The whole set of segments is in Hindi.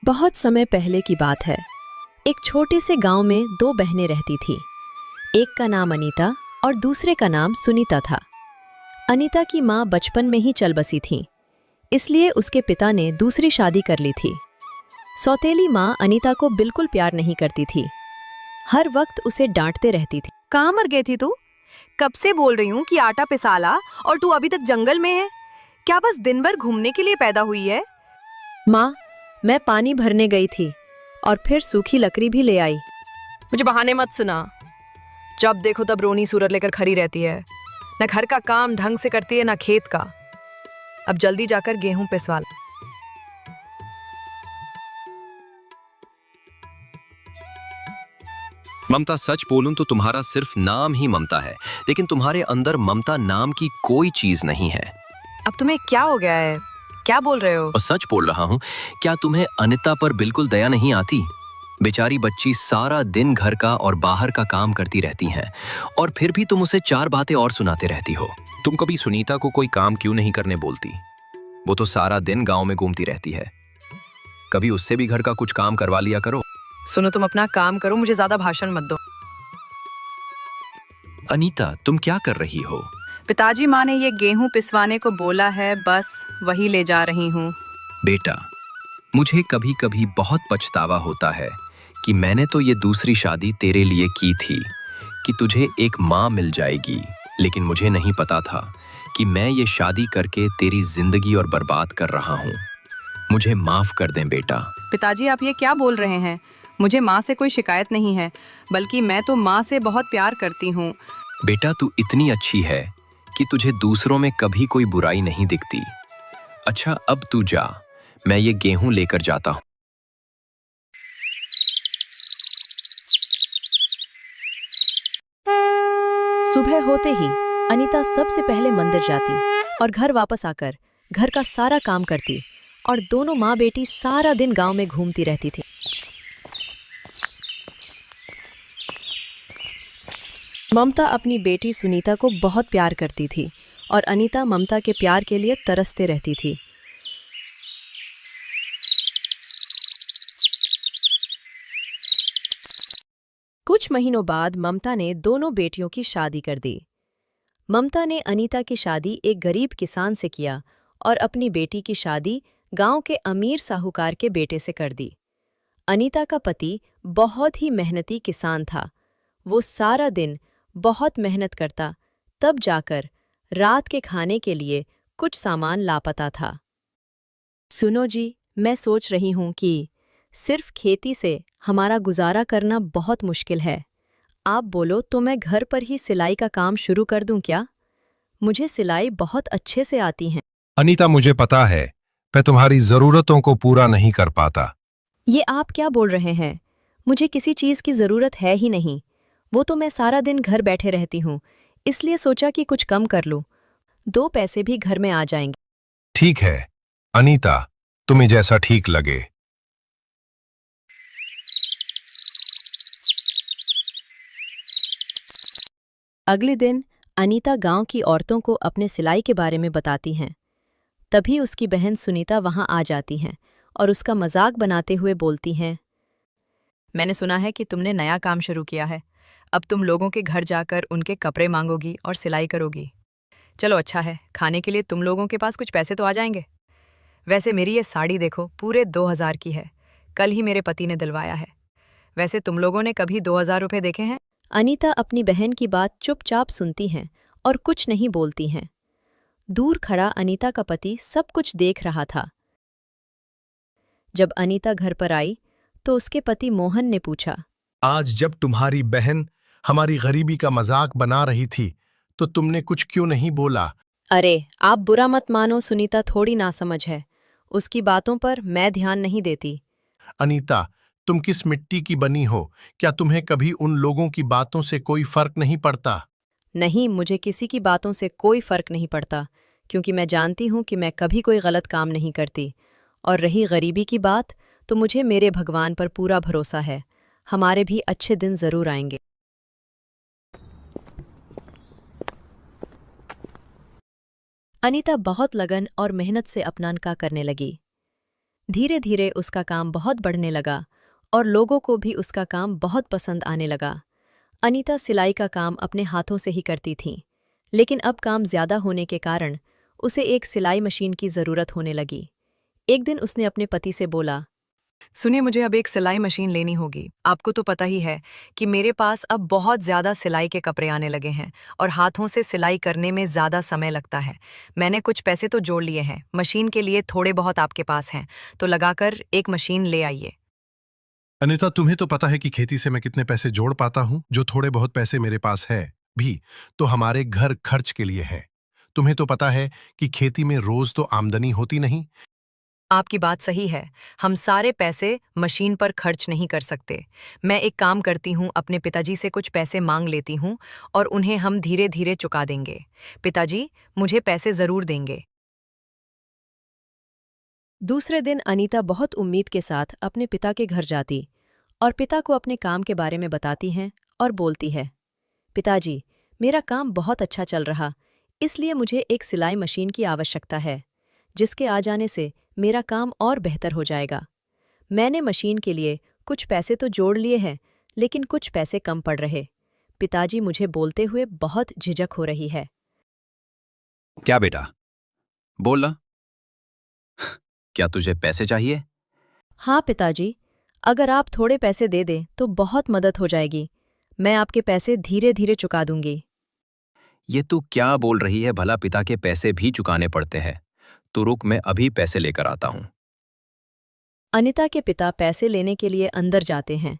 बहुत समय पहले की बात है। एक छोटे से गांव में दो बहनें रहती थीं। एक का नाम अनीता और दूसरे का नाम सुनीता था। अनीता की माँ बचपन में ही चल बसी थीं, इसलिए उसके पिता ने दूसरी शादी कर ली थी। सौतेली माँ अनीता को बिल्कुल प्यार नहीं करती थी, हर वक्त उसे डांटते रहती थी। कहाँ मर गई थी तू? कब से बोल रही हूँ कि आटा पिसाला और तू अभी तक जंगल में है। क्या बस दिन भर घूमने के लिए पैदा हुई है? माँ, मैं पानी भरने गई थी और फिर सूखी लकड़ी भी ले आई। मुझे बहाने मत सुना। जब देखो तब रोनी सूरत लेकर खड़ी रहती है। न घर का काम ढंग से करती है, न खेत का। अब जल्दी जाकर गेहूं पिसवा ला। ममता, सच बोलूं तो तुम्हारा सिर्फ नाम ही ममता है, लेकिन तुम्हारे अंदर ममता नाम की कोई चीज नहीं है। अब तुम्हें क्या हो गया है? क्या बोल रहे हो? और सच बोल रहा हूं। क्या तुम्हें अनिता पर बिल्कुल दया नहीं आती? बेचारी बच्ची सारा दिन घर का और बाहर का काम करती रहती हैं, और फिर भी तुम उसे चार बातें और सुनाते रहती हो। तुम कभी सुनीता को कोई काम क्यों नहीं करने बोलती? वो तो सारा दिन गांव में घूमती रहती है। कभी उससे भी घर का कुछ काम करवा लिया करो। सुनो, तुम अपना काम करो, मुझे ज्यादा भाषण मत दो। अनीता, तुम क्या कर रही हो? पिताजी, माँ ने ये गेहूं पिसवाने को बोला है, बस वही ले जा रही हूँ। बेटा, मुझे कभी कभी बहुत पछतावा होता है कि मैंने तो ये दूसरी शादी तेरे लिए की थी कि तुझे एक माँ मिल जाएगी, लेकिन मुझे नहीं पता था कि मैं ये शादी करके तेरी जिंदगी और बर्बाद कर रहा हूँ। मुझे माफ कर दें बेटा। पिताजी, आप ये क्या बोल रहे हैं? मुझे माँ से कोई शिकायत नहीं है, बल्कि मैं तो माँ से बहुत प्यार करती हूँ। बेटा, तू इतनी अच्छी है कि तुझे दूसरों में कभी कोई बुराई नहीं दिखती। अच्छा, अब तू जा, मैं ये गेहूं लेकर जाता हूँ। सुबह होते ही अनीता सबसे पहले मंदिर जाती और घर वापस आकर घर का सारा काम करती, और दोनों माँ बेटी सारा दिन गांव में घूमती रहती थी। ममता अपनी बेटी सुनीता को बहुत प्यार करती थी और अनीता ममता के प्यार के लिए तरसते रहती थी। कुछ महीनों बाद ममता ने दोनों बेटियों की शादी कर दी। ममता ने अनीता की शादी एक गरीब किसान से किया और अपनी बेटी की शादी गांव के अमीर साहूकार के बेटे से कर दी। अनीता का पति बहुत ही मेहनती किसान था। वो सारा दिन बहुत मेहनत करता, तब जाकर रात के खाने के लिए कुछ सामान लापता था। सुनो जी, मैं सोच रही हूँ कि सिर्फ खेती से हमारा गुजारा करना बहुत मुश्किल है। आप बोलो तो मैं घर पर ही सिलाई का काम शुरू कर दूं क्या? मुझे सिलाई बहुत अच्छे से आती है। अनीता, मुझे पता है मैं तुम्हारी जरूरतों को पूरा नहीं कर पाता। ये आप क्या बोल रहे हैं? मुझे किसी चीज़ की ज़रूरत है ही नहीं। वो तो मैं सारा दिन घर बैठे रहती हूँ, इसलिए सोचा कि कुछ कम कर लूँ। 2 पैसे भी घर में आ जाएंगे। ठीक है अनीता, तुम्हें जैसा ठीक लगे। अगले दिन अनीता गांव की औरतों को अपने सिलाई के बारे में बताती हैं। तभी उसकी बहन सुनीता वहां आ जाती हैं और उसका मजाक बनाते हुए बोलती हैं, मैंने सुना है कि तुमने नया काम शुरू किया है। अब तुम लोगों के घर जाकर उनके कपड़े मांगोगी और सिलाई करोगी। चलो अच्छा है, खाने के लिए तुम लोगों के पास कुछ पैसे तो आ जाएंगे। वैसे मेरी ये साड़ी देखो, पूरे 2000 की है। कल ही मेरे पति ने दिलवाया है। वैसे तुम लोगों ने कभी 2000 रुपये देखे हैं? अनीता अपनी बहन की बात चुपचाप सुनती हैं और कुछ नहीं बोलती हैं। दूर खड़ा अनीता का पति सब कुछ देख रहा था। जब अनीता घर पर आई तो उसके पति मोहन ने पूछा, आज जब तुम्हारी बहन हमारी गरीबी का मजाक बना रही थी तो तुमने कुछ क्यों नहीं बोला? अरे आप बुरा मत मानो, सुनीता थोड़ी नासमझ है। उसकी बातों पर मैं ध्यान नहीं देती। अनीता, तुम किस मिट्टी की बनी हो? क्या तुम्हें कभी उन लोगों की बातों से कोई फर्क नहीं पड़ता? नहीं, मुझे किसी की बातों से कोई फर्क नहीं पड़ता, क्योंकि मैं जानती हूँ कि मैं कभी कोई गलत काम नहीं करती। और रही गरीबी की बात, तो मुझे मेरे भगवान पर पूरा भरोसा है। हमारे भी अच्छे दिन जरूर आएंगे। अनीता बहुत लगन और मेहनत से अपना काम करने लगी। धीरे धीरे उसका काम बहुत बढ़ने लगा और लोगों को भी उसका काम बहुत पसंद आने लगा। अनीता सिलाई का काम अपने हाथों से ही करती थी, लेकिन अब काम ज्यादा होने के कारण उसे एक सिलाई मशीन की जरूरत होने लगी। एक दिन उसने अपने पति से बोला, सुनिए, मुझे अब एक सिलाई मशीन लेनी होगी। आपको तो पता ही है कि मेरे पास अब बहुत ज़्यादा सिलाई के कपड़े आने लगे हैं और हाथों से सिलाई करने में ज़्यादा समय लगता है। मैंने कुछ पैसे तो जोड़ लिए हैं, मशीन के लिए थोड़े बहुत आपके पास हैं, तो लगाकर एक मशीन ले आइए। अनीता, तुम्हें तो पता है कि खेती से मैं कितने पैसे जोड़ पाता हूँ। जो थोड़े बहुत पैसे मेरे पास है भी तो हमारे घर खर्च के लिए है। तुम्हें तो पता है कि खेती में रोज तो आमदनी होती नहीं। आपकी बात सही है, हम सारे पैसे मशीन पर खर्च नहीं कर सकते। मैं एक काम करती हूँ, अपने पिताजी से कुछ पैसे मांग लेती हूँ और उन्हें हम धीरे धीरे चुका देंगे। पिताजी मुझे पैसे ज़रूर देंगे। दूसरे दिन अनीता बहुत उम्मीद के साथ अपने पिता के घर जाती और पिता को अपने काम के बारे में बताती हैं और बोलती है, पिताजी, मेरा काम बहुत अच्छा चल रहा, इसलिए मुझे एक सिलाई मशीन की आवश्यकता है, जिसके आ जाने से मेरा काम और बेहतर हो जाएगा। मैंने मशीन के लिए कुछ पैसे तो जोड़ लिए हैं, लेकिन कुछ पैसे कम पड़ रहे। पिताजी मुझे बोलते हुए बहुत झिझक हो रही है। क्या बेटा, बोल ना। क्या तुझे पैसे चाहिए? हाँ पिताजी, अगर आप थोड़े पैसे दे दें तो बहुत मदद हो जाएगी। मैं आपके पैसे धीरे धीरे चुका दूंगी। ये तू क्या बोल रही है? भला पिता के पैसे भी चुकाने पड़ते हैं। तू रुक, मैं अभी पैसे लेकर आता हूँ। अनीता के पिता पैसे लेने के लिए अंदर जाते हैं।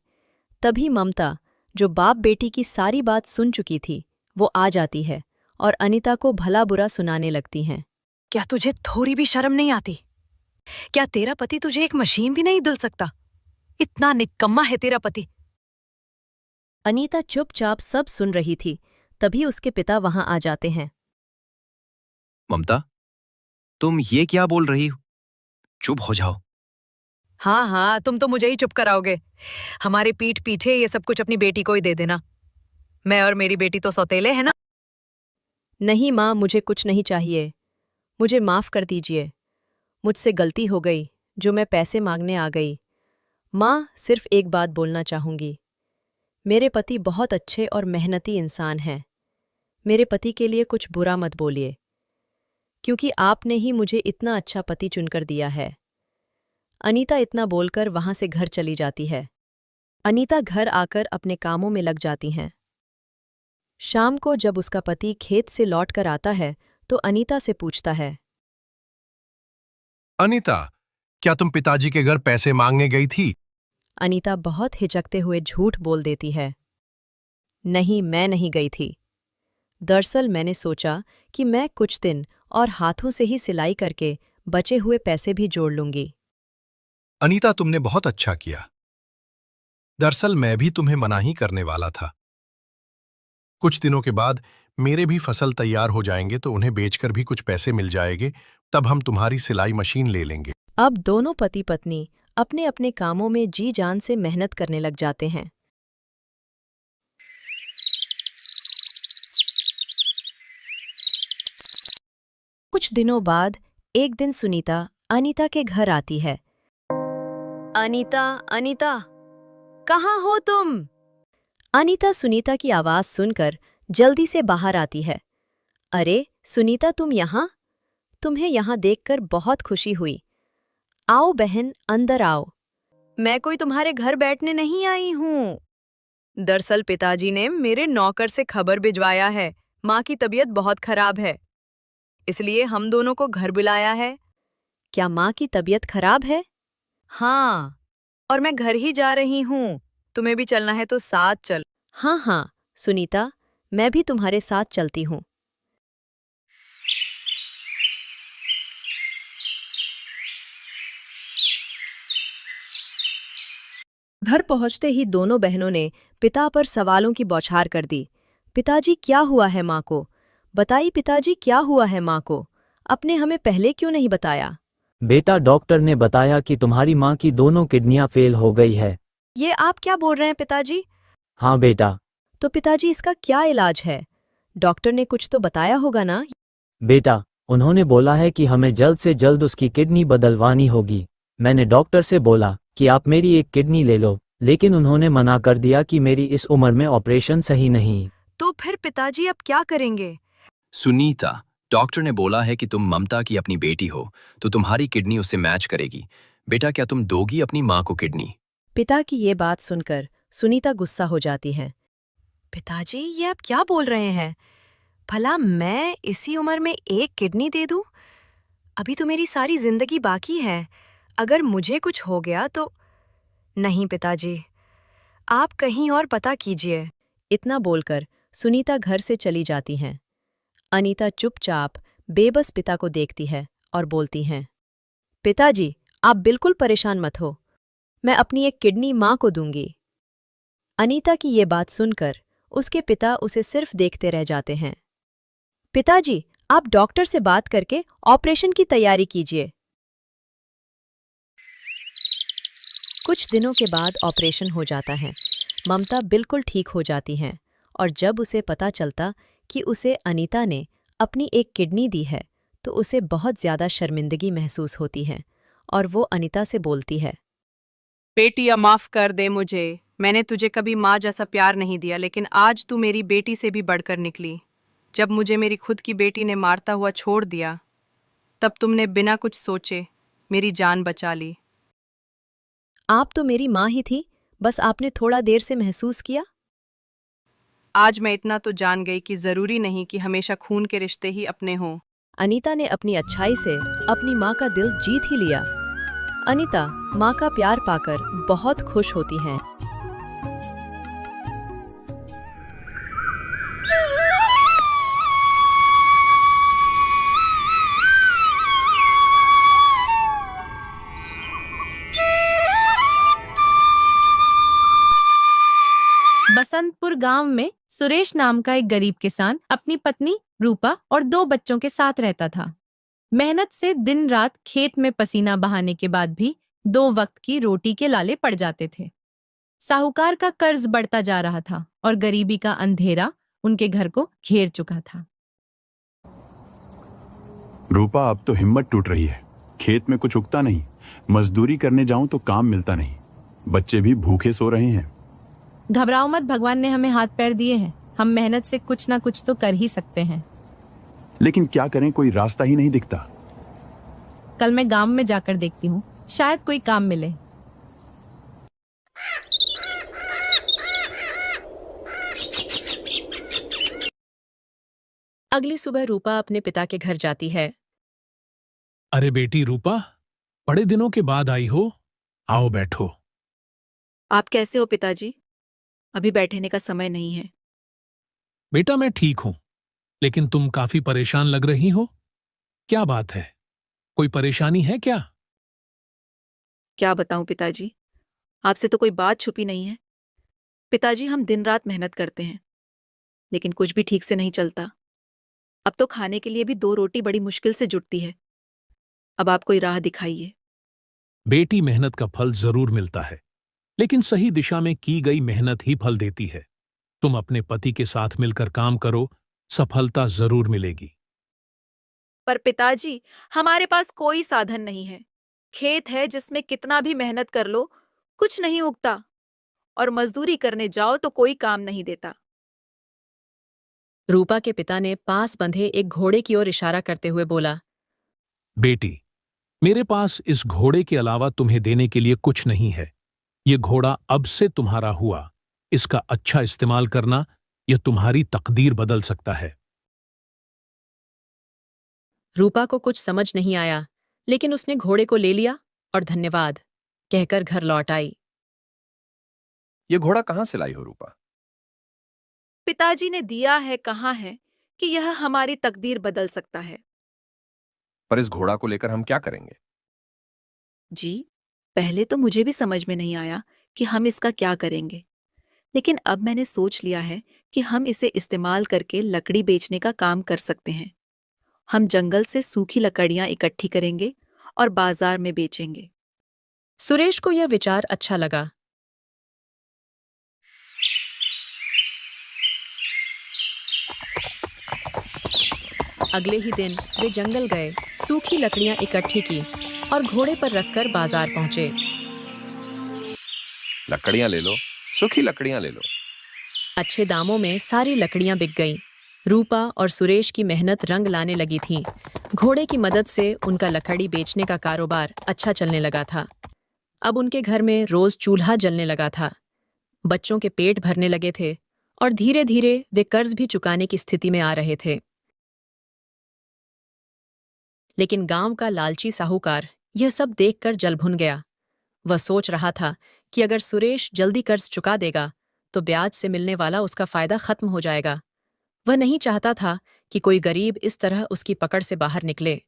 तभी ममता, जो बाप बेटी की सारी बात सुन चुकी थी, वो आ जाती है और अनीता को भला बुरा सुनाने लगती हैं। क्या तुझे थोड़ी भी शर्म नहीं आती? क्या तेरा पति तुझे एक मशीन भी नहीं दिल सकता? इतना निकम्मा है तेरा पति। अनीता चुपचाप सब सुन रही थी, तभी उसके पिता वहां आ जाते हैं। ममता, तुम ये क्या बोल रही हो? चुप हो जाओ। हाँ हाँ, तुम तो मुझे ही चुप कराओगे। हमारे पीठ पीछे ये सब कुछ अपनी बेटी को ही दे देना। मैं और मेरी बेटी तो सौतेले हैं ना। नहीं माँ, मुझे कुछ नहीं चाहिए। मुझे माफ कर दीजिए। मुझसे गलती हो गई जो मैं पैसे मांगने आ गई। माँ, सिर्फ एक बात बोलना चाहूंगी। मेरे पति बहुत अच्छे और मेहनती इंसान हैं। मेरे पति के लिए कुछ बुरा मत बोलिए, क्योंकि आपने ही मुझे इतना अच्छा पति चुनकर दिया है। अनीता इतना बोलकर वहां से घर चली जाती है। अनीता घर आकर अपने कामों में लग जाती हैं। शाम को जब उसका पति खेत से लौटकर आता है तो अनीता से पूछता है, अनीता, क्या तुम पिताजी के घर पैसे मांगने गई थी? अनीता बहुत हिचकते हुए झूठ बोल देती है, नहीं, मैं नहीं गई थी। दरअसल मैंने सोचा कि मैं कुछ दिन और हाथों से ही सिलाई करके बचे हुए पैसे भी जोड़ लूंगी। अनीता, तुमने बहुत अच्छा किया। दरअसल मैं भी तुम्हें मना ही करने वाला था। कुछ दिनों के बाद मेरे भी फसल तैयार हो जाएंगे तो उन्हें बेचकर भी कुछ पैसे मिल जाएंगे, तब हम तुम्हारी सिलाई मशीन ले लेंगे। अब दोनों पति पत्नी अपने अपने कामों में जी जान से मेहनत करने लग जाते हैं। कुछ दिनों बाद एक दिन सुनीता अनीता के घर आती है। अनीता, अनीता, कहाँ हो तुम? अनीता सुनीता की आवाज सुनकर जल्दी से बाहर आती है। अरे सुनीता, तुम यहाँ? तुम्हें यहाँ देखकर बहुत खुशी हुई। आओ बहन, अंदर आओ। मैं कोई तुम्हारे घर बैठने नहीं आई हूँ। दरअसल पिताजी ने मेरे नौकर से खबर भिजवाया है, माँ की तबीयत बहुत खराब है, इसलिए हम दोनों को घर बुलाया है। क्या माँ की तबीयत खराब है? हाँ, और मैं घर ही जा रही हूँ। तुम्हें भी चलना है तो साथ चल। हाँ हाँ सुनीता, मैं भी तुम्हारे साथ चलती हूँ। घर पहुंचते ही दोनों बहनों ने पिता पर सवालों की बौछार कर दी। पिताजी, क्या हुआ है माँ को? बताइए पिताजी, क्या हुआ है माँ को? आपने हमें पहले क्यों नहीं बताया? बेटा, डॉक्टर ने बताया कि तुम्हारी माँ की दोनों किडनियां फेल हो गई है। ये आप क्या बोल रहे हैं पिताजी? हाँ बेटा। तो पिताजी, इसका क्या इलाज है? डॉक्टर ने कुछ तो बताया होगा ना? बेटा, उन्होंने बोला है कि हमें जल्द से जल्द उसकी किडनी बदलवानी होगी। मैंने डॉक्टर से बोला कि आप मेरी एक किडनी ले लो, लेकिन उन्होंने मना कर दिया कि मेरी इस उम्र में ऑपरेशन सही नहीं। तो फिर पिताजी अब क्या करेंगे? सुनीता, डॉक्टर ने बोला है कि तुम ममता की अपनी बेटी हो, तो तुम्हारी किडनी उससे मैच करेगी। बेटा, क्या तुम दोगी अपनी माँ को किडनी? पिता की ये बात सुनकर सुनीता गुस्सा हो जाती है। पिताजी, ये आप क्या बोल रहे हैं? भला मैं इसी उम्र में एक किडनी दे दूं? अभी तो मेरी सारी जिंदगी बाकी है। अगर मुझे कुछ हो गया तो... नहीं पिताजी, आप कहीं और पता कीजिए। इतना बोलकर सुनीता घर से चली जाती हैं। अनीता चुपचाप बेबस पिता को देखती है और बोलती हैं, पिताजी, आप बिल्कुल परेशान मत हो, मैं अपनी एक किडनी माँ को दूंगी। अनीता की ये बात सुनकर उसके पिता उसे सिर्फ देखते रह जाते हैं। पिताजी, आप डॉक्टर से बात करके ऑपरेशन की तैयारी कीजिए। कुछ दिनों के बाद ऑपरेशन हो जाता है। ममता बिल्कुल ठीक हो जाती हैं और जब उसे पता चलता कि उसे अनीता ने अपनी एक किडनी दी है तो उसे बहुत ज़्यादा शर्मिंदगी महसूस होती है और वो अनीता से बोलती है, बेटी, अब माफ कर दे मुझे। मैंने तुझे कभी माँ जैसा प्यार नहीं दिया, लेकिन आज तू मेरी बेटी से भी बढ़कर निकली। जब मुझे मेरी खुद की बेटी ने मारता हुआ छोड़ दिया, तब तुमने बिना कुछ सोचे मेरी जान बचा ली। आप तो मेरी माँ ही थी, बस आपने थोड़ा देर से महसूस किया। आज मैं इतना तो जान गई कि जरूरी नहीं कि हमेशा खून के रिश्ते ही अपने हों। अनीता ने अपनी अच्छाई से अपनी माँ का दिल जीत ही लिया। अनीता माँ का प्यार पाकर बहुत खुश होती हैं। बसंतपुर गांव में सुरेश नाम का एक गरीब किसान अपनी पत्नी रूपा और 2 बच्चों के साथ रहता था। मेहनत से दिन रात खेत में पसीना बहाने के बाद भी 2 वक्त की रोटी के लाले पड़ जाते थे। साहूकार का कर्ज बढ़ता जा रहा था और गरीबी का अंधेरा उनके घर को घेर चुका था। रूपा, अब तो हिम्मत टूट रही है। खेत में कुछ उगता नहीं, मजदूरी करने जाऊं तो काम मिलता नहीं, बच्चे भी भूखे सो रहे हैं। घबराओ मत, भगवान ने हमें हाथ पैर दिए हैं, हम मेहनत से कुछ ना कुछ तो कर ही सकते हैं। लेकिन क्या करें, कोई रास्ता ही नहीं दिखता। कल मैं गांव में जाकर देखती हूँ, शायद कोई काम मिले। अगली सुबह रूपा अपने पिता के घर जाती है। अरे बेटी रूपा, बड़े दिनों के बाद आई हो, आओ बैठो। आप कैसे हो पिताजी? अभी बैठने का समय नहीं है। बेटा, मैं ठीक हूं, लेकिन तुम काफी परेशान लग रही हो। क्या बात है? कोई परेशानी है क्या? क्या बताऊं पिताजी, आपसे तो कोई बात छुपी नहीं है। पिताजी, हम दिन रात मेहनत करते हैं, लेकिन कुछ भी ठीक से नहीं चलता। अब तो खाने के लिए भी 2 रोटी बड़ी मुश्किल से जुटती है। अब आप कोई राह दिखाइए। बेटी, मेहनत का फल जरूर मिलता है, लेकिन सही दिशा में की गई मेहनत ही फल देती है। तुम अपने पति के साथ मिलकर काम करो, सफलता जरूर मिलेगी। पर पिताजी, हमारे पास कोई साधन नहीं है। खेत है जिसमें कितना भी मेहनत कर लो कुछ नहीं उगता, और मजदूरी करने जाओ तो कोई काम नहीं देता। रूपा के पिता ने पास बंधे एक घोड़े की ओर इशारा करते हुए बोला, बेटी, मेरे पास इस घोड़े के अलावा तुम्हें देने के लिए कुछ नहीं है। ये घोड़ा अब से तुम्हारा हुआ। इसका अच्छा इस्तेमाल करना, यह तुम्हारी तकदीर बदल सकता है। रूपा को कुछ समझ नहीं आया, लेकिन उसने घोड़े को ले लिया और धन्यवाद कहकर घर लौट आई। ये घोड़ा कहाँ से लाई हो रूपा? पिताजी ने दिया है, कहाँ है कि यह हमारी तकदीर बदल सकता है। पर इस घोड़ा को लेकर हम क्या करेंगे? जी, पहले तो मुझे भी समझ में नहीं आया कि हम इसका क्या करेंगे, लेकिन अब मैंने सोच लिया है कि हम इसे इस्तेमाल करके लकड़ी बेचने का काम कर सकते हैं। हम जंगल से सूखी लकड़ियां इकट्ठी करेंगे और बाजार में बेचेंगे। सुरेश को यह विचार अच्छा लगा। अगले ही दिन वे जंगल गए, सूखी लकड़ियां इकट्ठी की और घोड़े पर रखकर बाजार पहुंचे। लकड़ियां ले लो, सूखी लकड़ियां ले लो। अच्छे दामों में सारी लकड़ियां बिक गईं। रूपा और सुरेश की मेहनत रंग लाने लगी थी। घोड़े की मदद से उनका लकड़ी बेचने का कारोबार अच्छा चलने लगा था। अब उनके घर में रोज चूल्हा जलने लगा था। बच्चों के पेट भरने लगे थे और धीरे धीरे वे कर्ज भी चुकाने की स्थिति में आ रहे थे। लेकिन गांव का लालची साहूकार यह सब देखकर जल भुन गया। वह सोच रहा था कि अगर सुरेश जल्दी कर्ज चुका देगा तो ब्याज से मिलने वाला उसका फायदा खत्म हो जाएगा। वह नहीं चाहता था कि कोई गरीब इस तरह उसकी पकड़ से बाहर निकले।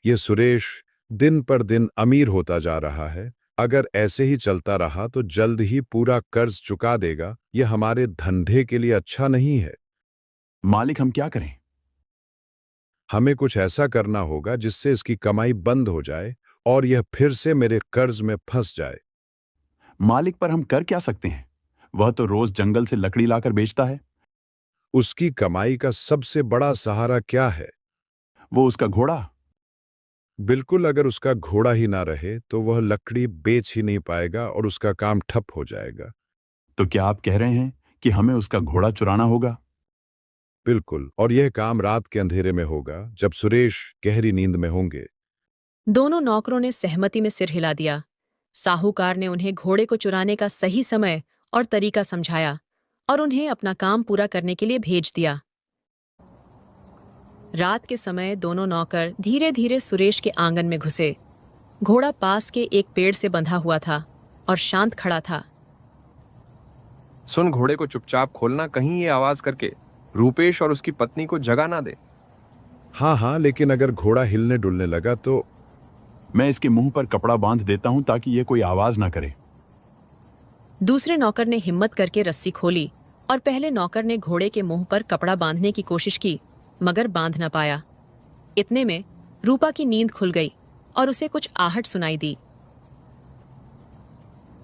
ये सुरेश दिन पर दिन अमीर होता जा रहा है। अगर ऐसे ही चलता रहा तो जल्द ही पूरा कर्ज चुका देगा। ये हमारे धंधे के लिए अच्छा नहीं है। मालिक, हम क्या करें? हमें कुछ ऐसा करना होगा जिससे इसकी कमाई बंद हो जाए और यह फिर से मेरे कर्ज में फंस जाए। मालिक, पर हम कर क्या सकते हैं? वह तो रोज जंगल से लकड़ी लाकर बेचता है। उसकी कमाई का सबसे बड़ा सहारा क्या है? वो उसका घोड़ा। बिल्कुल, अगर उसका घोड़ा ही ना रहे तो वह लकड़ी बेच ही नहीं पाएगा और उसका काम ठप हो जाएगा। तो क्या आप कह रहे हैं कि हमें उसका घोड़ा चुराना होगा? बिल्कुल, और यह काम रात के अंधेरे में होगा जब सुरेश गहरी नींद में होंगे। दोनों नौकरों ने सहमति में सिर हिला दिया। साहूकार ने उन्हें घोड़े को चुराने का सही समय और तरीका समझाया और उन्हें अपना काम पूरा करने के लिए भेज दिया। रात के समय दोनों नौकर धीरे धीरे सुरेश के आंगन में घुसे। घोड़ा पास के एक पेड़ से बंधा हुआ था और शांत खड़ा था। सुन, घोड़े को चुपचाप खोलना, कहीं ये आवाज करके रूपेश और उसकी पत्नी को जगा ना दे। हाँ हाँ, लेकिन अगर घोड़ा हिलने डुलने लगा तो? मैं इसके मुंह पर कपड़ा बांध देता हूं ताकि ये कोई आवाज ना करे। दूसरे नौकर ने हिम्मत करके रस्सी खोली और पहले नौकर ने घोड़े के मुंह पर कपड़ा बांधने की कोशिश की, मगर बांध न पाया। इतने में रूपा की नींद खुल गई और उसे कुछ आहट सुनाई दी।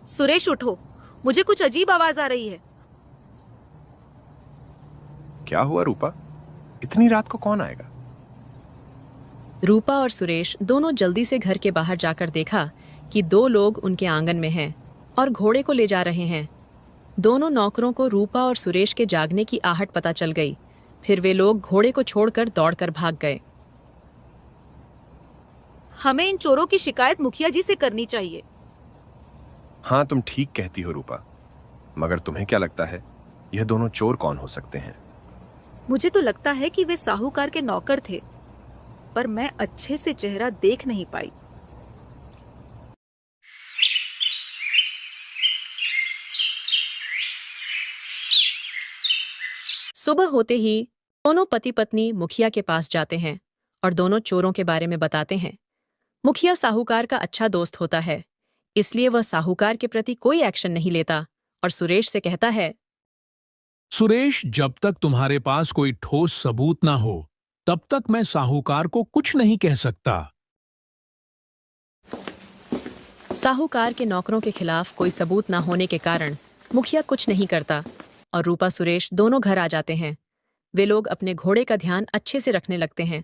सुरेश उठो, मुझे कुछ अजीब आवाज आ रही है। क्या हुआ रूपा? इतनी रात को कौन आएगा? रूपा और सुरेश दोनों जल्दी से घर के बाहर जाकर देखा कि दो लोग उनके आंगन में हैं और घोड़े को ले जा रहे हैं। दोनों नौकरों को रूपा और सुरेश के जागने की आहट पता चल गई। फिर वे लोग घोड़े को छोड़कर दौड़कर भाग गए। हमें इन चोरों की शिकायत मुखिया जी से करनी चाहिए। हाँ, तुम ठीक कहती हो रूपा, मगर तुम्हें क्या लगता है यह दोनों चोर कौन हो सकते हैं? मुझे तो लगता है कि वे साहूकार के नौकर थे, पर मैं अच्छे से चेहरा देख नहीं पाई। सुबह होते ही दोनों पति पत्नी मुखिया के पास जाते हैं और दोनों चोरों के बारे में बताते हैं। मुखिया साहूकार का अच्छा दोस्त होता है, इसलिए वह साहूकार के प्रति कोई एक्शन नहीं लेता और सुरेश से कहता है, सुरेश, जब तक तुम्हारे पास कोई ठोस सबूत ना हो तब तक मैं साहूकार को कुछ नहीं कह सकता। साहूकार के नौकरों के खिलाफ कोई सबूत ना होने के कारण मुखिया कुछ नहीं करता और रूपा सुरेश दोनों घर आ जाते हैं। वे लोग अपने घोड़े का ध्यान अच्छे से रखने लगते हैं।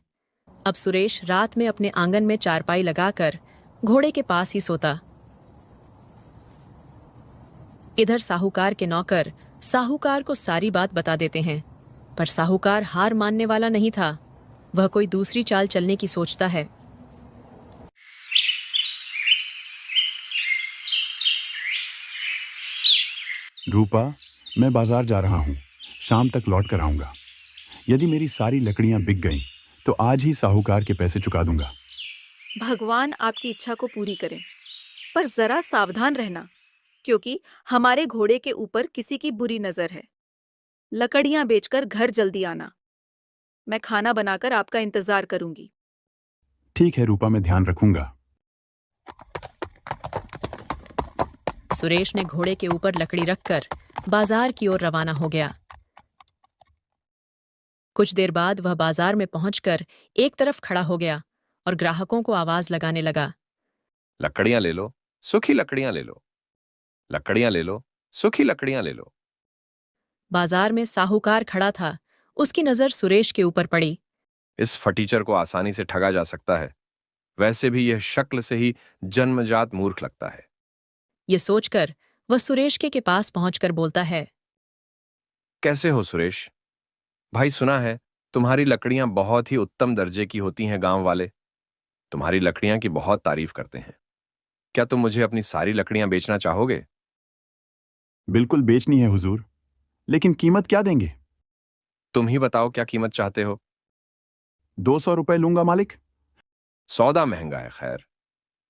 अब सुरेश रात में अपने आंगन में चारपाई लगाकर घोड़े के पास ही सोता। इधर साहूकार के नौकर साहूकार को सारी बात बता देते हैं, पर साहूकार हार मानने वाला नहीं था। वह कोई दूसरी चाल चलने की सोचता है। रूपा, मैं बाजार जा रहा हूं। शाम तक लौट कर आऊंगा। यदि मेरी सारी लकड़ियां बिक गईं तो आज ही साहूकार के पैसे चुका दूंगा। भगवान आपकी इच्छा को पूरी करें, पर जरा सावधान रहना, क्योंकि हमारे घोड़े के ऊपर किसी की बुरी नजर है। लकड़ियां बेचकर घर जल्दी आना। मैं खाना बनाकर आपका इंतजार करूंगी। ठीक है रूपा, मैं ध्यान रखूंगा। सुरेश ने घोड़े के ऊपर लकड़ी रखकर बाजार की ओर रवाना हो गया। कुछ देर बाद वह बाजार में पहुंचकर एक तरफ खड़ा हो गया और ग्राहकों को आवाज लगाने लगा। लकड़ियां ले लो, सूखी लकड़ियां ले लो। लकड़ियां ले लो, सूखी लकड़ियां ले लो। बाजार में साहूकार खड़ा था। उसकी नजर सुरेश के ऊपर पड़ी। इस फटीचर को आसानी से ठगा जा सकता है। वैसे भी यह शक्ल से ही जन्मजात मूर्ख लगता है। ये सोचकर वह सुरेश के पास पहुंचकर बोलता है, कैसे हो सुरेश भाई? सुना है तुम्हारी लकड़ियां बहुत ही उत्तम दर्जे की होती हैं। गांव वाले तुम्हारी लकड़ियां की बहुत तारीफ करते हैं। क्या तुम मुझे अपनी सारी लकड़ियां बेचना चाहोगे? बिल्कुल बेचनी है हुजूर, लेकिन कीमत क्या देंगे? तुम ही बताओ क्या कीमत चाहते हो? 200 रुपए लूंगा मालिक। सौदा महंगा है, खैर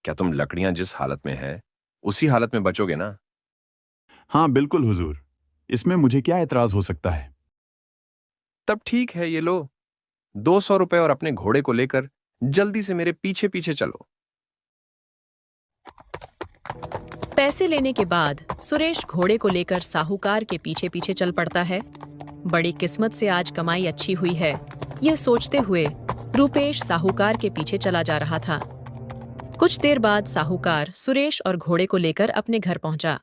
क्या तुम लकड़ियां जिस हालत में है उसी हालत में बचोगे ना? हाँ बिल्कुल हुजूर, इसमें मुझे क्या एतराज हो सकता है। तब ठीक है, ये लो 200 रुपए और अपने घोड़े को लेकर जल्दी से मेरे पीछे पीछे चलो। पैसे लेने के बाद सुरेश घोड़े को लेकर साहूकार के पीछे पीछे चल पड़ता है। बड़ी किस्मत से आज कमाई अच्छी हुई है, यह सोचते हुए रूपेश साहूकार के पीछे चला जा रहा था। कुछ देर बाद साहूकार सुरेश और घोड़े को लेकर अपने घर पहुंचा।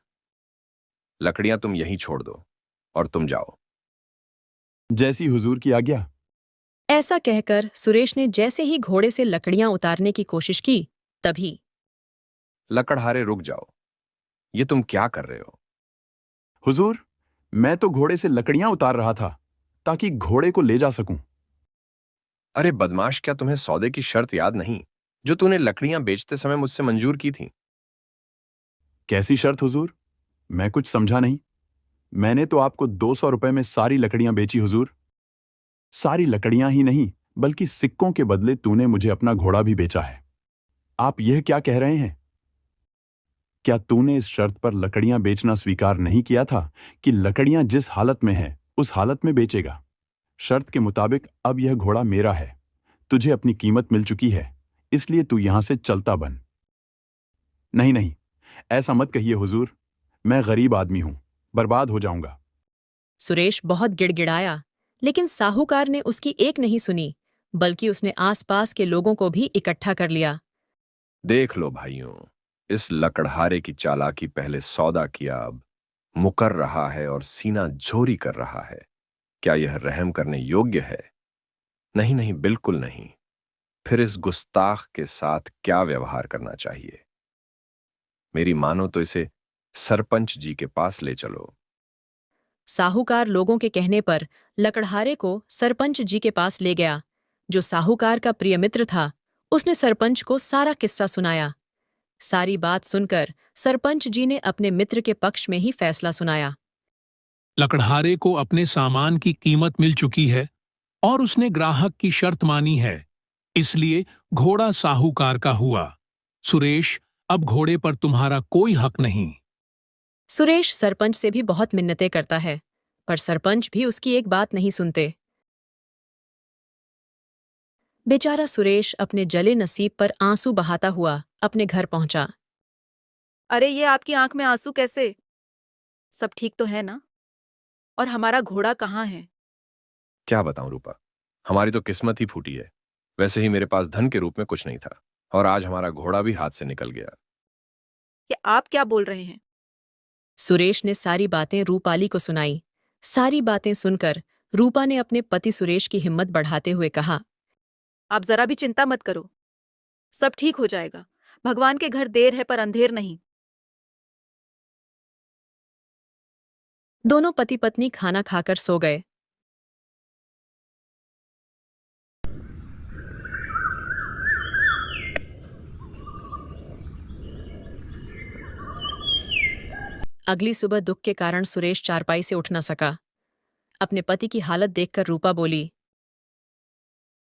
लकड़ियां तुम यहीं छोड़ दो और तुम जाओ। जैसी हुजूर की आज्ञा। ऐसा कहकर सुरेश ने जैसे ही घोड़े से लकड़ियां उतारने की कोशिश की, तभी लकड़हारे रुक जाओ, ये तुम क्या कर रहे हो? हुजूर, मैं तो घोड़े से लकड़ियां उतार रहा था ताकि घोड़े को ले जा सकूं। अरे बदमाश, क्या तुम्हें सौदे की शर्त याद नहीं जो तूने लकड़ियां बेचते समय मुझसे मंजूर की थी? कैसी शर्त हुजूर? मैं कुछ समझा नहीं। मैंने तो आपको 200 रुपए में सारी लकड़ियां बेची हुजूर। सारी लकड़ियां ही नहीं, बल्कि सिक्कों के बदले तूने मुझे अपना घोड़ा भी बेचा है। आप यह क्या कह रहे हैं? क्या तूने इस शर्त पर लकड़ियां बेचना स्वीकार नहीं किया था कि लकड़ियां जिस हालत में है उस हालत में बेचेगा? शर्त के मुताबिक अब यह घोड़ा मेरा है। तुझे अपनी कीमत मिल चुकी है, इसलिए तू यहां से चलता बन। नहीं नहीं, ऐसा मत कहिए हुजूर, मैं गरीब आदमी हूं, बर्बाद हो जाऊंगा। सुरेश बहुत गिड़गिड़ाया, लेकिन साहूकार ने उसकी एक नहीं सुनी, बल्कि उसने आसपास के लोगों को भी इकट्ठा कर लिया। देख लो भाइयों, इस लकड़हारे की चालाकी पहले सौदा किया, अब मुकर रहा है और सीना झोरी कर रहा है। क्या यह रहम करने योग्य है? नहीं नहीं, बिल्कुल नहीं। फिर इस गुस्ताख के साथ क्या व्यवहार करना चाहिए? मेरी मानो तो इसे सरपंच जी के पास ले चलो। साहूकार लोगों के कहने पर लकड़हारे को सरपंच जी के पास ले गया। जो साहूकार का प्रिय मित्र था, उसने सरपंच को सारा किस्सा सुनाया। सारी बात सुनकर सरपंच जी ने अपने मित्र के पक्ष में ही फैसला सुनाया। लकड़हारे को अपने सामान की कीमत मिल चुकी है और उसने ग्राहक की शर्त मानी है, इसलिए घोड़ा साहूकार का हुआ। सुरेश, अब घोड़े पर तुम्हारा कोई हक नहीं। सुरेश सरपंच से भी बहुत मिन्नतें करता है, पर सरपंच भी उसकी एक बात नहीं सुनते। बेचारा सुरेश अपने जले नसीब पर आंसू बहाता हुआ अपने घर पहुंचा। अरे ये आपकी आंख में आंसू कैसे? सब ठीक तो है ना? और हमारा घोड़ा कहाँ है? क्या बताऊं रूपा, हमारी तो किस्मत ही फूटी है। वैसे ही मेरे पास धन के रूप में कुछ नहीं था और आज हमारा घोड़ा भी हाथ से निकल गया। ये आप क्या बोल रहे हैं? सुरेश ने सारी बातें रूपाली को सुनाई। सारी बातें सुनकर रूपा ने अपने पति सुरेश की हिम्मत बढ़ाते हुए कहा, आप जरा भी चिंता मत करो, सब ठीक हो जाएगा। भगवान के घर देर है पर अंधेर नहीं। दोनों पति पत्नी खाना खाकर सो गए। अगली सुबह दुख के कारण सुरेश चारपाई से उठ न सका। अपने पति की हालत देखकर रूपा बोली,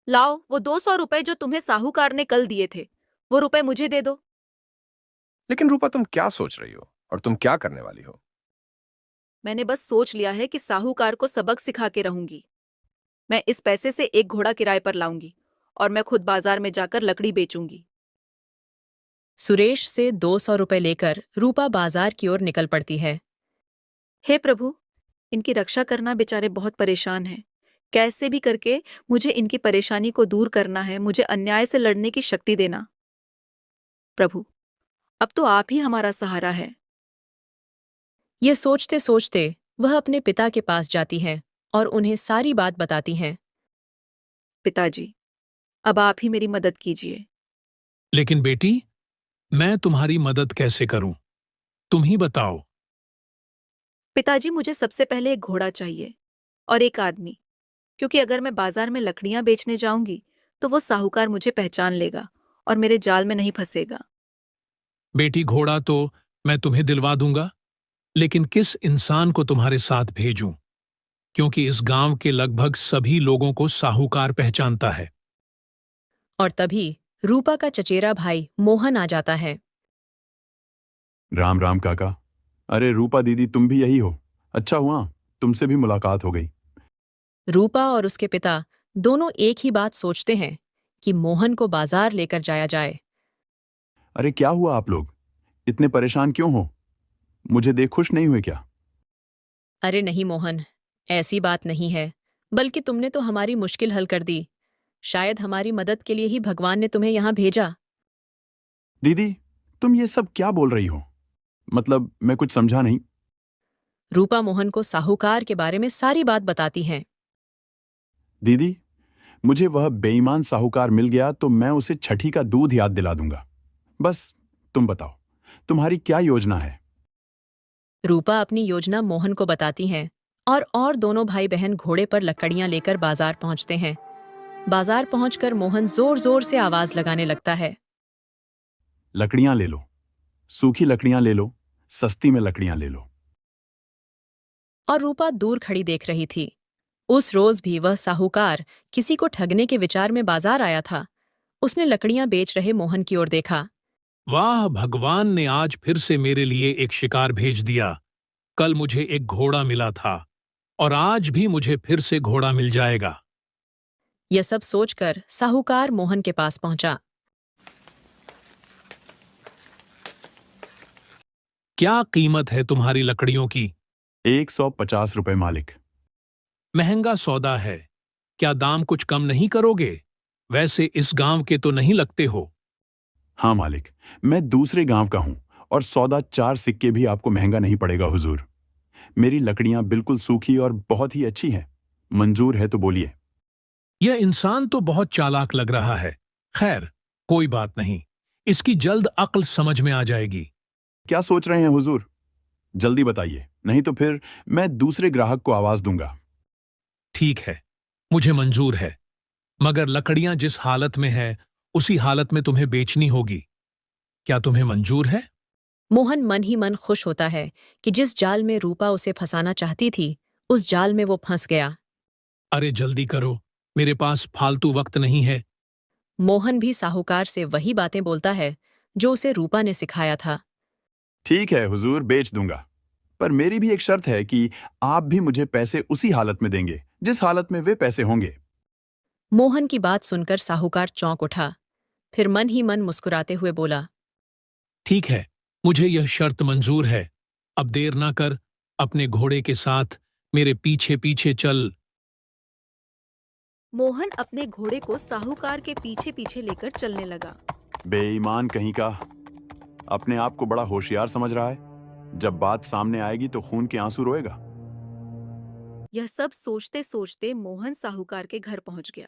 लाओ वो 200 रुपए जो तुम्हें साहूकार ने कल दिए थे, वो रुपए मुझे दे दो। लेकिन रूपा, तुम क्या सोच रही हो और तुम क्या करने वाली हो? मैंने बस सोच लिया है कि साहूकार को सबक सिखा के रहूंगी। मैं इस पैसे से एक घोड़ा किराए पर लाऊंगी और मैं खुद बाजार में जाकर लकड़ी बेचूंगी। सुरेश से 200 रुपए लेकर रूपा बाजार की ओर निकल पड़ती है। हे प्रभु, इनकी रक्षा करना, बेचारे बहुत परेशान हैं। कैसे भी करके मुझे इनकी परेशानी को दूर करना है। मुझे अन्याय से लड़ने की शक्ति देना प्रभु। अब तो आप ही हमारा सहारा है। ये सोचते सोचते वह अपने पिता के पास जाती है और उन्हें सारी बात बताती हैं। पिताजी, अब आप ही मेरी मदद कीजिए। लेकिन बेटी, मैं तुम्हारी मदद कैसे करूं? तुम ही बताओ। पिताजी, मुझे सबसे पहले एक घोड़ा चाहिए और एक आदमी, क्योंकि अगर मैं बाजार में लकड़ियां बेचने जाऊंगी तो वो साहूकार मुझे पहचान लेगा और मेरे जाल में नहीं फंसेगा। बेटी, घोड़ा तो मैं तुम्हें दिलवा दूंगा, लेकिन किस इंसान को तुम्हारे साथ भेजूं? क्योंकि इस गांव के लगभग सभी लोगों को साहूकार पहचानता है। और तभी रूपा का चचेरा भाई मोहन आ जाता है। राम राम काका। अरे रूपा दीदी, तुम भी यही हो? अच्छा हुआ तुमसे भी मुलाकात हो गई। रूपा और उसके पिता दोनों एक ही बात सोचते हैं कि मोहन को बाजार लेकर जाया जाए। अरे क्या हुआ आप लोग? इतने परेशान क्यों हो? मुझे देख खुश नहीं हुए क्या? अरे नहीं मोहन, ऐसी बात नहीं है, बल्कि तुमने तो हमारी मुश्किल हल कर दी। शायद हमारी मदद के लिए ही भगवान ने तुम्हें यहाँ भेजा। दीदी, तुम ये सब क्या बोल रही हो? मतलब मैं कुछ समझा नहीं। रूपा मोहन को साहूकार के बारे में सारी बात बताती हैं। दीदी, मुझे वह बेईमान साहूकार मिल गया तो मैं उसे छठी का दूध याद दिला दूंगा। बस तुम बताओ, तुम्हारी क्या योजना है? रूपा अपनी योजना मोहन को बताती हैं और दोनों भाई बहन घोड़े पर लकड़ियां लेकर बाजार पहुंचते हैं। बाजार पहुंचकर मोहन जोर जोर से आवाज लगाने लगता है। लकड़ियां ले लो, सूखी लकड़ियां ले लो, सस्ती में लकड़ियां ले लो। और रूपा दूर खड़ी देख रही थी। उस रोज भी वह साहूकार किसी को ठगने के विचार में बाजार आया था। उसने लकड़ियां बेच रहे मोहन की ओर देखा। वाह, भगवान ने आज फिर से मेरे लिए एक शिकार भेज दिया। कल मुझे एक घोड़ा मिला था और आज भी मुझे फिर से घोड़ा मिल जाएगा। यह सब सोचकर साहूकार मोहन के पास पहुंचा। क्या कीमत है तुम्हारी लकड़ियों की? 150 रुपए मालिक। महंगा सौदा है, क्या दाम कुछ कम नहीं करोगे? वैसे इस गांव के तो नहीं लगते हो। हाँ मालिक, मैं दूसरे गांव का हूं और सौदा 4 सिक्के भी आपको महंगा नहीं पड़ेगा हुजूर। मेरी लकड़ियां बिल्कुल सूखी और बहुत ही अच्छी हैं। मंजूर है तो बोलिए। यह इंसान तो बहुत चालाक लग रहा है। खैर, कोई बात नहीं, इसकी जल्द अक्ल समझ में आ जाएगी। क्या सोच रहे हैं हुजूर? जल्दी बताइए, नहीं तो फिर मैं दूसरे ग्राहक को आवाज दूंगा। ठीक है, मुझे मंजूर है, मगर लकड़ियां जिस हालत में है उसी हालत में तुम्हें बेचनी होगी। क्या तुम्हें मंजूर है? मोहन मन ही मन खुश होता है कि जिस जाल में रूपा उसे फंसाना चाहती थी, उस जाल में वो फंस गया। अरे जल्दी करो, मेरे पास फालतू वक्त नहीं है। मोहन भी साहूकार से वही बातें बोलता है जो उसे रूपा ने सिखाया था। ठीक है हुजूर, बेच दूंगा, पर मेरी भी एक शर्त है कि आप भी मुझे पैसे उसी हालत में देंगे जिस हालत में वे पैसे होंगे। मोहन की बात सुनकर साहूकार चौंक उठा, फिर मन ही मन मुस्कुराते हुए बोला, ठीक है, मुझे यह शर्त मंजूर है। अब देर ना कर, अपने घोड़े के साथ मेरे पीछे पीछे चल। मोहन अपने घोड़े को साहूकार के पीछे पीछे लेकर चलने लगा। बेईमान कहीं का, अपने आप को बड़ा होशियार समझ रहा है। जब बात सामने आएगी तो खून के आंसू रोएगा। यह सब सोचते सोचते मोहन साहूकार के घर पहुंच गया।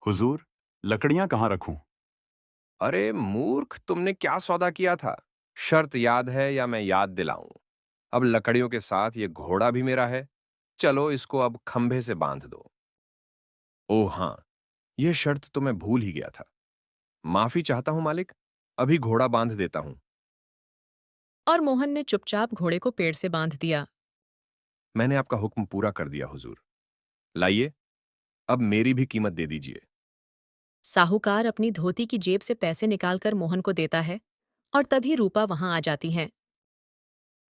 हुजूर, लकड़ियां कहाँ रखूं? अरे मूर्ख, तुमने क्या सौदा किया था? शर्त याद है या मैं याद दिलाऊं? अब लकड़ियों के साथ ये घोड़ा भी मेरा है। चलो इसको अब खंभे से बांध दो। ओह हाँ, यह शर्त तो मैं भूल ही गया था। माफी चाहता हूं मालिक, अभी घोड़ा बांध देता हूं। और मोहन ने चुपचाप घोड़े को पेड़ से बांध दिया। मैंने आपका हुक्म पूरा कर दिया हुजूर। लाइए, अब मेरी भी कीमत दे दीजिए। साहूकार अपनी धोती की जेब से पैसे निकालकर मोहन को देता है और तभी रूपा वहां आ जाती हैं।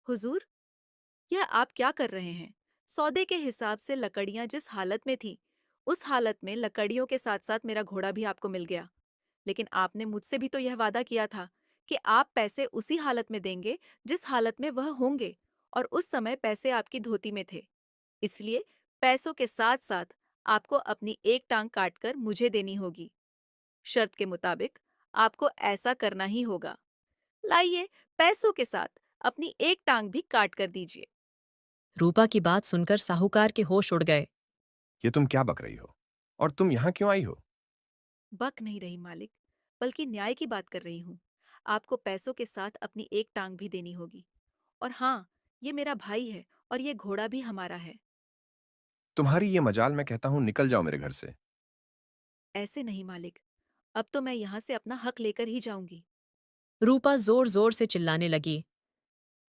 हुजूर, यह आप क्या कर रहे हैं? सौदे के हिसाब से लकड़ियां जिस हालत में थी, उस हालत में लकड़ियों के साथ साथ मेरा घोड़ा भी आपको मिल गया। लेकिन आपने मुझसे भी तो यह वादा किया था कि आप पैसे उसी हालत में देंगे जिस हालत में वह होंगे, और उस समय पैसे आपकी धोती में थे। इसलिए पैसों के साथ साथ आपको अपनी एक टांग काटकर मुझे देनी होगी। शर्त के मुताबिक आपको ऐसा करना ही होगा। लाइए, पैसों के साथ अपनी एक टांग भी काट कर दीजिए। रूपा की बात सुनकर साहूकार के होश उड़ गए। ये तुम क्या बक रही हो? और तुम यहां क्यों आई हो? बक नहीं रही मालिक, बल्कि न्याय की बात कर रही हूँ। आपको पैसों के साथ अपनी एक टांग भी देनी होगी। और हाँ, ये मेरा भाई है और ये घोड़ा भी हमारा है। तुम्हारी ये मजाल, मैं कहता हूँ निकल जाओ मेरे घर से। ऐसे नहीं मालिक, अब तो मैं यहाँ से अपना हक लेकर ही जाऊंगी। रूपा जोर जोर से चिल्लाने लगी।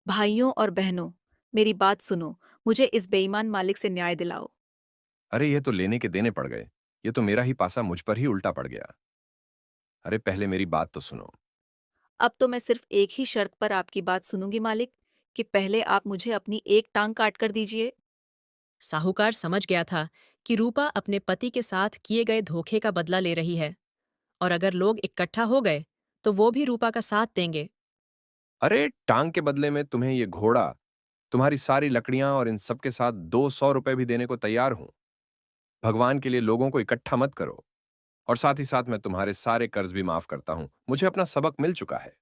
भाइयों और बहनों, मेरी बात सुनो, मुझे इस बेईमान मालिक से न्याय दिलाओ। अरे ये तो लेने के देने पड़ गए। ये तो मेरा ही पासा मुझ पर ही उल्टा पड़ गया। अरे पहले मेरी बात तो सुनो। अब तो मैं सिर्फ एक ही शर्त पर आपकी बात सुनूंगी मालिक, कि पहले आप मुझे अपनी एक टांग काट कर दीजिए। साहूकार समझ गया था कि रूपा अपने पति के साथ किए गए धोखे का बदला ले रही है, और अगर लोग इकट्ठा हो गए तो वो भी रूपा का साथ देंगे। अरे टांग के बदले में तुम्हें ये घोड़ा, तुम्हारी सारी लकड़ियां और इन सब के साथ 200 रुपए भी देने को तैयार हूं। भगवान के लिए लोगों को इकट्ठा मत करो। और साथ ही साथ मैं तुम्हारे सारे कर्ज भी माफ करता हूं। मुझे अपना सबक मिल चुका है।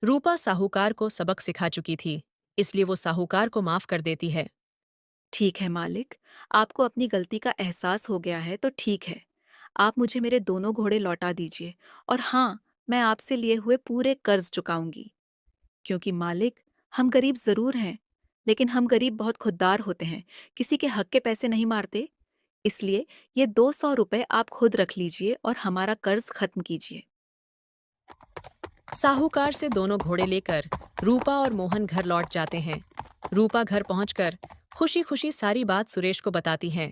रूपा साहूकार को सबक सिखा चुकी थी, इसलिए वो साहूकार को माफ कर देती है। ठीक है मालिक, आपको अपनी गलती का एहसास हो गया है तो ठीक है। आप मुझे मेरे दोनों घोड़े लौटा दीजिए। और हाँ, मैं आपसे लिए हुए पूरे कर्ज चुकाऊंगी। क्योंकि मालिक, हम गरीब जरूर हैं, लेकिन हम गरीब बहुत खुददार होते हैं, किसी के हक के पैसे नहीं मारते। इसलिए ये 200 रुपए आप खुद रख लीजिए और हमारा कर्ज खत्म कीजिए। साहूकार से दोनों घोड़े लेकर रूपा और मोहन घर लौट जाते हैं। रूपा घर पहुंचकर खुशी खुशी सारी बात सुरेश को बताती है।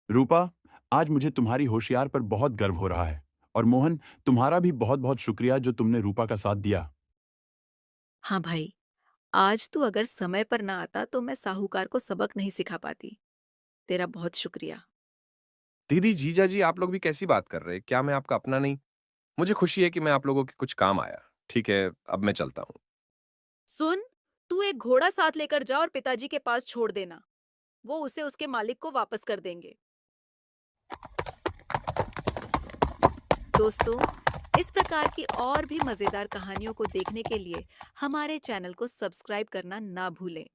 रूपा, आज मुझे तुम्हारी होशियार पर बहुत गर्व हो रहा है। और मोहन, तुम्हारा भी बहुत बहुत शुक्रिया जो तुमने रूपा का साथ दिया। हाँ भाई, आज तू अगर समय पर ना आता तो मैं साहूकार को सबक नहीं सिखा पाती। तेरा बहुत शुक्रिया। दीदी, जीजा जी, आप लोग भी कैसी बात कर रहे? क्या मैं आपका अपना नहीं? मुझे खुशी है कि मैं आप लोगों के कुछ काम आया। ठीक है, अब मैं चलता हूँ। सुन, तू एक घोड़ा साथ लेकर जा और पिताजी के पास छोड़ देना। वो उसे उसके मालिक को वापस कर देंगे। दोस्तों, इस प्रकार की और भी मजेदार कहानियों को देखने के लिए हमारे चैनल को सब्सक्राइब करना ना भूलें।